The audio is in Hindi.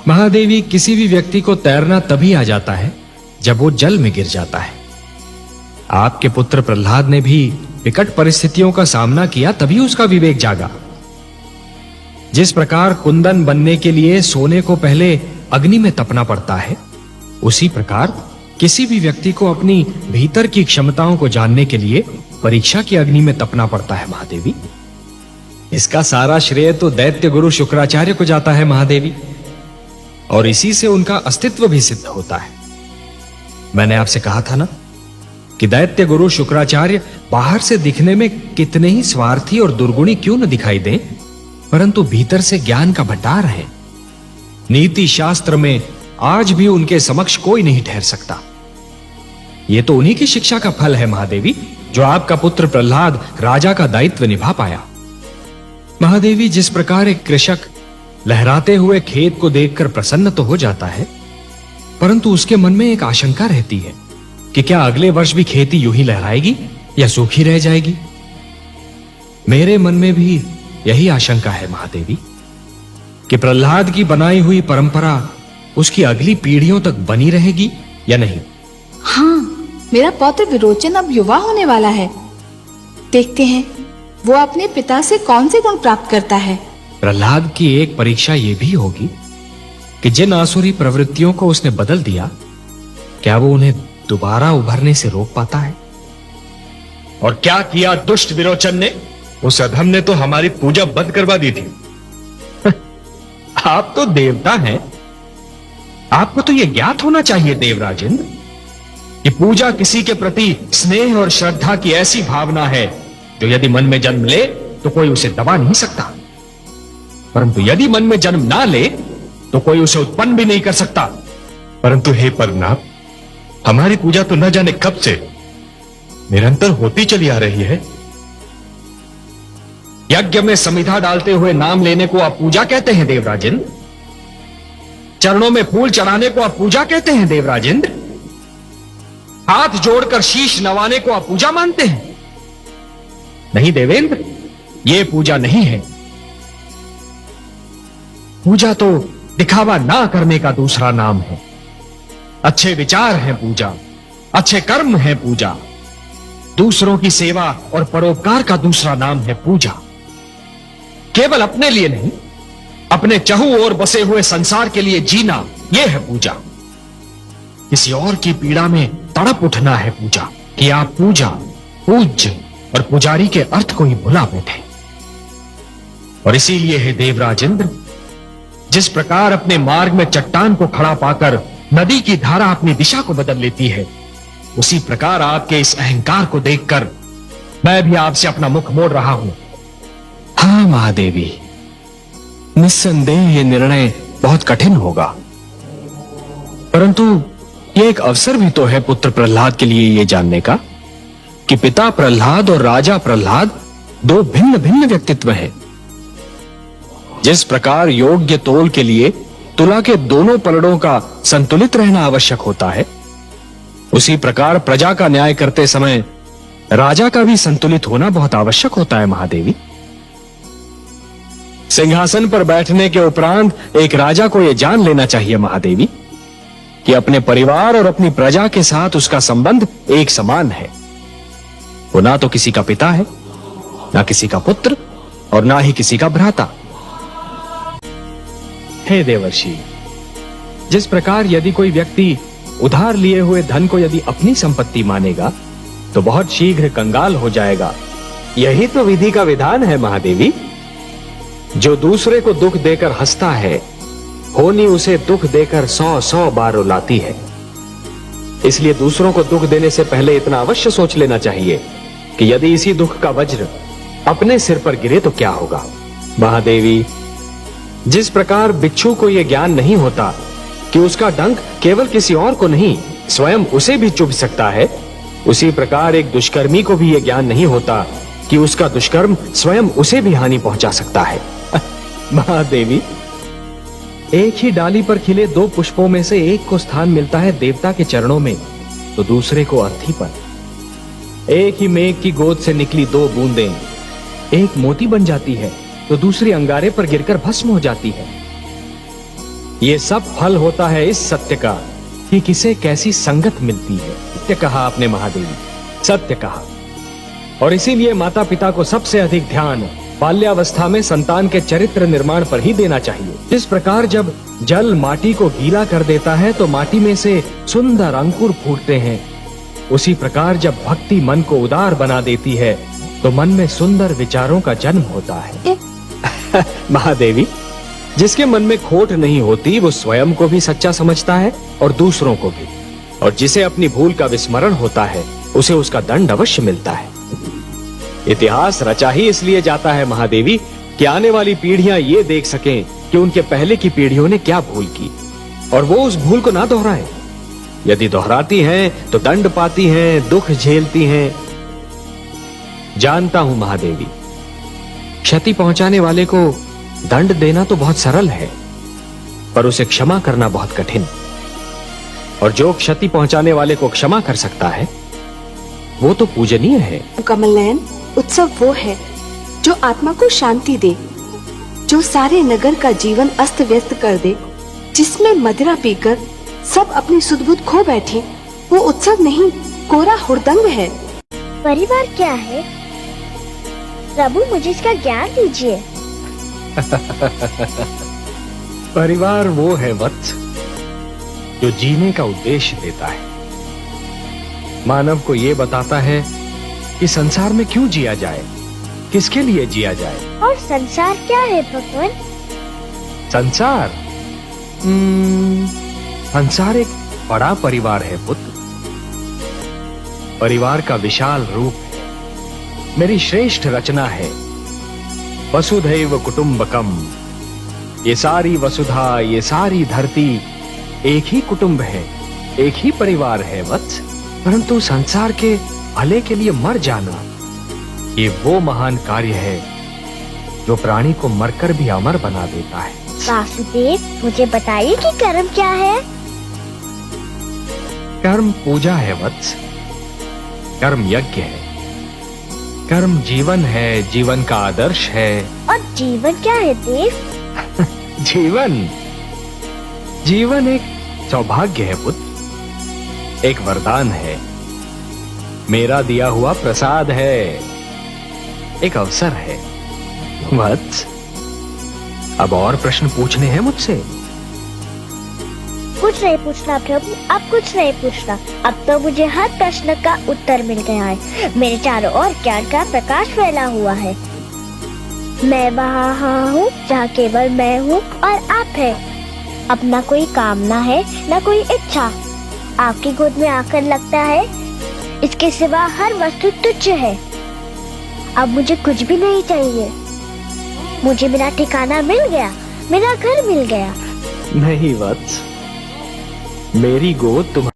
महादेवी, किसी भी व्यक्ति को तैरना तभी आ जाता है जब वो जल में गिर जाता है। आपके पुत्र प्रहलाद ने भी विकट परिस्थितियों का सामना किया, तभी उसका विवेक जागा। जिस प्रकार कुंदन बनने के लिए सोने को पहले अग्नि में तपना पड़ता है, उसी प्रकार किसी भी व्यक्ति को अपनी भीतर की क्षमताओं को जानने के लिए परीक्षा की अग्नि में तपना पड़ता है महादेवी। इसका सारा श्रेय तो दैत्य गुरु शुक्राचार्य को जाता है महादेवी, और इसी से उनका अस्तित्व भी सिद्ध होता है। मैंने आपसे कहा था ना कि दैत्य गुरु शुक्राचार्य बाहर से दिखने में कितने ही स्वार्थी और दुर्गुणी क्यों न दिखाई दें, परंतु भीतर से ज्ञान का भंडार है। नीति शास्त्र में आज भी उनके समक्ष कोई नहीं ठहर सकता। यह तो उन्हीं की शिक्षा का फल है महादेवी, जो आपका पुत्र प्रहलाद राजा का दायित्व निभा पाया। महादेवी, जिस प्रकार एक कृषक लहराते हुए खेत को देखकर प्रसन्न तो हो जाता है, परंतु उसके मन में एक आशंका रहती है कि क्या अगले वर्ष भी खेती यूं ही लहराएगी या सूखी रह जाएगी। मेरे मन में भी यही आशंका है महादेवी कि प्रहलाद की बनाई हुई परंपरा उसकी अगली पीढ़ियों तक बनी रहेगी या नहीं। हाँ, मेरा पौत्र विरोचन अब युवा होने वाला है। देखते हैं वो अपने पिता से कौन से गुण प्राप्त करता है। प्रहलाद की एक परीक्षा यह भी होगी कि जिन आसुरी प्रवृत्तियों को उसने बदल दिया, क्या वो उन्हें दोबारा उभरने से रोक पाता है। और क्या किया दुष्ट विरोचन ने? उस अधम ने तो हमारी पूजा बंद करवा दी थी। आप तो देवता हैं, आपको तो यह ज्ञात होना चाहिए देवराजेंद्र कि पूजा किसी के प्रति स्नेह और श्रद्धा की ऐसी भावना है जो यदि मन में जन्म ले तो कोई उसे दबा नहीं सकता, परंतु यदि मन में जन्म ना ले तो कोई उसे उत्पन्न भी नहीं कर सकता। परंतु हे परनाथ, हमारी पूजा तो न जाने कब से निरंतर होती चली आ रही है। यज्ञ में समिधा डालते हुए नाम लेने को आप पूजा कहते हैं देवराजेंद्र? चरणों में फूल चढ़ाने को आप पूजा कहते हैं देवराजेंद्र? हाथ जोड़कर शीश नवाने को आप पूजा मानते हैं? नहीं देवेंद्र, यह पूजा नहीं है। पूजा तो दिखावा ना करने का दूसरा नाम है। अच्छे विचार हैं पूजा, अच्छे कर्म है पूजा, दूसरों की सेवा और परोपकार का दूसरा नाम है पूजा। केवल अपने लिए नहीं, अपने चहु ओर बसे हुए संसार के लिए जीना, यह है पूजा। किसी और की पीड़ा में तड़प उठना है पूजा, कि आप पूजा, पूज्य और पुजारी के अर्थ को ही भुला बैठे। और इसीलिए है देवराजेंद्र, जिस प्रकार अपने मार्ग में चट्टान को खड़ा पाकर नदी की धारा अपनी दिशा को बदल लेती है, उसी प्रकार आपके इस अहंकार को देखकर मैं भी आपसे अपना मुख मोड़ रहा हूं। हाँ महादेवी, निस्संदेह यह निर्णय बहुत कठिन होगा, परंतु यह एक अवसर भी तो है पुत्र प्रहलाद के लिए यह जानने का कि पिता प्रहलाद और राजा प्रहलाद दो भिन्न भिन्न व्यक्तित्व हैं। जिस प्रकार योग्य तोल के लिए तुला के दोनों पलड़ों का संतुलित रहना आवश्यक होता है, उसी प्रकार प्रजा का न्याय करते समय राजा का भी संतुलित होना बहुत आवश्यक होता है महादेवी। सिंहासन पर बैठने के उपरांत एक राजा को यह जान लेना चाहिए महादेवी कि अपने परिवार और अपनी प्रजा के साथ उसका संबंध एक समान है। वो ना तो किसी का पिता है, ना किसी का पुत्र, और ना ही किसी का भ्राता। हे देवर्षि, जिस प्रकार यदि कोई व्यक्ति उधार लिए हुए धन को यदि अपनी संपत्ति मानेगा तो बहुत शीघ्र कंगाल हो जाएगा, यही तो विधि का विधान है महादेवी। जो दूसरे को दुख देकर हंसता है, होनी उसे दुख देकर 100 बार रुलाती है। इसलिए दूसरों को दुख देने से पहले इतना अवश्य सोच लेना चाहिए कि यदि इसी दुख का वज्र अपने सिर पर गिरे तो क्या होगा। महादेवी, जिस प्रकार बिच्छू को यह ज्ञान नहीं होता कि उसका डंक केवल किसी और को नहीं स्वयं उसे भी चुभ सकता है, उसी प्रकार एक दुष्कर्मी को भी यह ज्ञान नहीं होता कि उसका दुष्कर्म स्वयं उसे भी हानि पहुंचा सकता है। महादेवी, एक ही डाली पर खिले दो पुष्पों में से एक को स्थान मिलता है देवता के चरणों में, तो दूसरे को अर्थी पर। एक ही मेघ की गोद से निकली दो बूंदें एक मोती बन जाती है, तो दूसरी अंगारे पर गिरकर भस्म हो जाती है। ये सब फल होता है इस सत्य का कि किसे कैसी संगत मिलती है। सत्य कहा आपने महादेवी, सत्य कहा। और इसीलिए माता पिता को सबसे अधिक ध्यान बाल्यावस्था में संतान के चरित्र निर्माण पर ही देना चाहिए। जिस प्रकार जब जल माटी को गीला कर देता है तो माटी में से सुंदर अंकुर फूटते हैं, उसी प्रकार जब भक्ति मन को उदार बना देती है तो मन में सुंदर विचारों का जन्म होता है। महादेवी, जिसके मन में खोट नहीं होती वो स्वयं को भी सच्चा समझता है और दूसरों को भी, और जिसे अपनी भूल का विस्मरण होता है उसे उसका दंड अवश्य मिलता है। इतिहास रचा ही इसलिए जाता है महादेवी कि आने वाली पीढ़ियां ये देख सकें कि उनके पहले की पीढ़ियों ने क्या भूल की और वो उस भूल को ना दोहराए। यदि दोहराती हैं तो दंड पाती हैं, दुख झेलती हैं। जानता हूं महादेवी, क्षति पहुंचाने वाले को दंड देना तो बहुत सरल है, पर उसे क्षमा करना बहुत कठिन। और जो क्षति पहुंचाने वाले को क्षमा कर सकता है वो तो पूजनीय है। कमल नयन, उत्सव वो है जो आत्मा को शांति दे, जो सारे नगर का जीवन अस्त व्यस्त कर दे, जिसमें मदिरा पीकर सब अपनी सुध-बुध खो बैठे, वो उत्सव नहीं, कोरा हुड़दंग है। परिवार क्या है? प्रभु, मुझे इसका ज्ञान दीजिए। परिवार वो है वत्स जो जीने का उद्देश्य देता है, मानव को ये बताता है कि संसार में क्यों जिया जाए, किसके लिए जिया जाए। और संसार क्या है भगवान? संसार संसार एक बड़ा परिवार है पुत्र। परिवार का विशाल रूप है, मेरी श्रेष्ठ रचना है। वसुधैव कुटुंबकम, ये सारी वसुधा, ये सारी धरती एक ही कुटुंब है, एक ही परिवार है वत्स। परंतु संसार के भले के लिए मर जाना, ये वो महान कार्य है जो प्राणी को मरकर भी अमर बना देता है। वासुदेव, मुझे बताइए कि कर्म क्या है? कर्म पूजा है वत्स, कर्म यज्ञ है, कर्म जीवन है, जीवन का आदर्श है। और जीवन क्या है देव? जीवन एक सौभाग्य है पुत्र, एक वरदान है, मेरा दिया हुआ प्रसाद है, एक अवसर है। वत्स, अब और प्रश्न पूछने हैं मुझसे? कुछ नहीं पूछना प्रभु, अब कुछ नहीं पूछना। अब तो मुझे हर प्रश्न का उत्तर मिल गया है। मेरे चारों ओर ज्ञान का प्रकाश फैला हुआ है। मैं वहाँ हूँ जहाँ केवल मैं हूँ और आप है। अब न कोई कामना है, न कोई इच्छा। आपकी गोद में आकर लगता है इसके सिवा हर वस्तु तुच्छ है। अब मुझे कुछ भी नहीं चाहिए। मुझे मेरा ठिकाना मिल गया, मेरा घर मिल गया। नहीं वत्स, मेरी गोद तुम्हारी